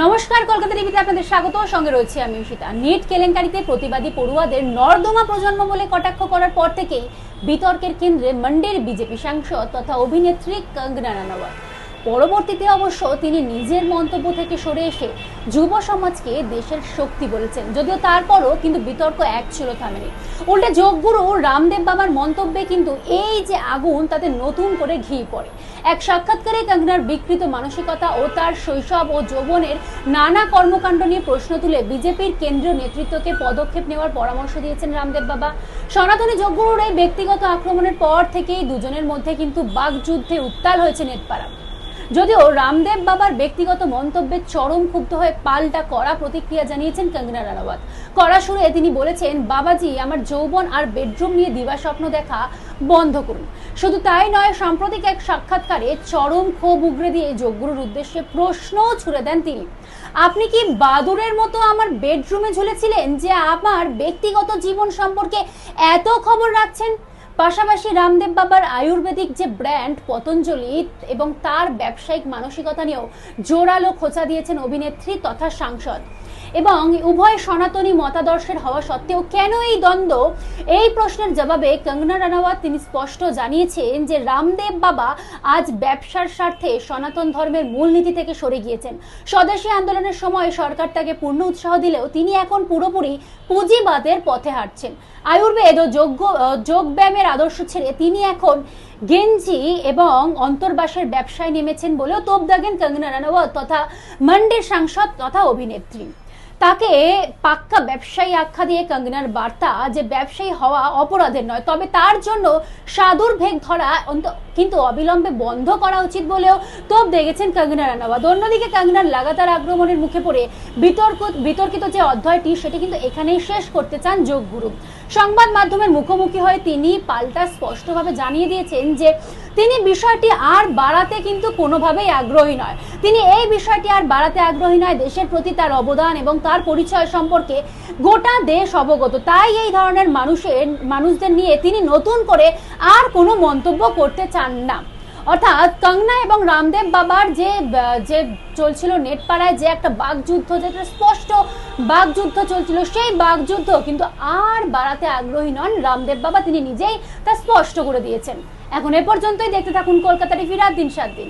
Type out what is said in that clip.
নমস্কার, কলকাতা টিভিতে আপনাদের স্বাগত। সঙ্গে রয়েছে আমি ঈশিতা। নিট কেলেঙ্কারিতে প্রতিবাদী পড়ুয়াদের নর্দমা প্রজন্ম বলে কটাক্ষ করার পর থেকেই বিতর্কের কেন্দ্রে মন্ডির বিজেপি সাংসদ তথা অভিনেত্রী কঙ্গনা রানাওয়াত। পরবর্তীতে অবশ্য তিনি নিজের মন্তব্য থেকে সরে এসে যুব সমাজকে দেশের শক্তি বলেছেন, যদিও তারপরও কিন্তু বিতর্ক এক ছিল থামেনি। উল্টে যোগগুরু রামদেব বাবার মন্তব্যে কিন্তু এই যে আগুন, তাতে নতুন করে ঘি পড়ে। এক সাক্ষাৎকারে কঙ্গনার বিকৃত মানসিকতা ও তার শৈশব ও যৌবনের নানা কর্মকাণ্ড নিয়ে প্রশ্ন তুলে বিজেপির কেন্দ্রীয় নেতৃত্বকে পদক্ষেপ নেওয়ার পরামর্শ দিয়েছেন রামদেব বাবা। সনাতনী যোগগুরুর এই ব্যক্তিগত আক্রমণের পর থেকেই দুজনের মধ্যে কিন্তু বাকযুদ্ধে উত্তাল হয়েছে নেটপাড়া। যদিও রামদেব বাবার ব্যক্তিগত মন্তব্যে চরম ক্ষুব্ধ হয়ে পাল্টা কড়া প্রতিক্রিয়া জানিয়েছেন কঙ্গনা রানাওয়াত। কড়া সুরে তিনি বলেছেন, বাবাজি, আমার যৌবন আর বেডরুম নিয়ে দিবাস্বপ্ন দেখা বন্ধ করুন। শুধু তাই নয়, সাম্প্রতিক এক সাক্ষাৎকারে চরম ক্ষোভ উগরে দিয়ে যোগগুরুর উদ্দেশ্যে প্রশ্নও ছুড়ে দেন তিনি। আপনি কি বাদুড়ের মতো আমার বেডরুমে ঝুলেছিলেন যে আমার ব্যক্তিগত জীবন সম্পর্কে এত খবর রাখছেন? পাশাপাশি রামদেব বাবার আয়ুর্বেদিক যে ব্র্যান্ড পতঞ্জলি এবং তার ব্যবসায়িক মানসিকতা নিয়েও জোরালো খোঁচা দিয়েছেন অভিনেত্রী তথা সাংসদ। এবং উভয় সনাতনী মতাদর্শের হওয়া সত্ত্বেও কেন এই দ্বন্দ্ব, এই প্রশ্নের জবাবে কঙ্গনা রানাওয়াত তিনি স্পষ্ট জানিয়েছেন যে রামদেব বাবা আজ ব্যবসার স্বার্থে সনাতন ধর্মের মূলনীতি থেকে সরে গিয়েছেন। স্বদেশী আন্দোলনের সময় সরকার তাকে পূর্ণ উৎসাহ দিলেও তিনি এখন পুরোপুরি পুঁজিবাদের পথে হাঁটছেন। আয়ুর্বেদ ও যোগব্যায়ামের আদর্শ ছেড়ে তিনি এখন গেঞ্জি এবং অন্তর্বাসের ব্যবসায় নেমেছেন বলেও তোপ দাগেন কঙ্গনা রানাওয়াত তথা মন্ডির সাংসদ তথা অভিনেত্রী। তাকে পাক্কা ব্যবসায়ী আখ্যা দিয়ে কঙ্গনার বার্তা যে ব্যবসায়ী হওয়া অপরাধের নয়, তবে তার জন্য সাধুর ভেগ ধরা কিন্তু অবিলম্বে বন্ধ করা উচিত বলেও তোপ দেখেছেন কঙ্গনা রানাওয়াত। অন্যদিকে কঙ্গনার লাগাতার আক্রমণের মুখে পড়ে বিতর্কিত যে অধ্যায়টি, সেটি কিন্তু এখানেই শেষ করতে চান যোগগুরু। সংবাদ মাধ্যমের মুখোমুখি হয়ে তিনি পাল্টা স্পষ্টভাবে জানিয়ে দিয়েছেন যে তিনি বিষয়টি আর বাড়াতে কিন্তু কোনোভাবেই আগ্রহী নয়। তিনি এই বিষয়টি আর বাড়াতে আগ্রহী নয়। দেশের প্রতি তার অবদান এবং তার পরিচয় সম্পর্কে গোটা দেশ অবগত। তাই এই ধরনের মানুষদের নিয়ে তিনি নতুন করে আর কোনো মন্তব্য করতে চান না। অর্থাৎ কঙ্গনা এবং রামদেব বাবার যে চলছিল নেটপাড়ায়, যে একটা বাকযুদ্ধ, যে একটা স্পষ্ট বাকযুদ্ধ চলছিল, সেই বাকযুদ্ধ কিন্তু আর বাড়াতে আগ্রহী নন রামদেব বাবা। তিনি নিজেই তা স্পষ্ট করে দিয়েছেন। এখন এ পর্যন্তই। দেখতে থাকুন কলকাতা টিভি রাত দিন 7 দিন।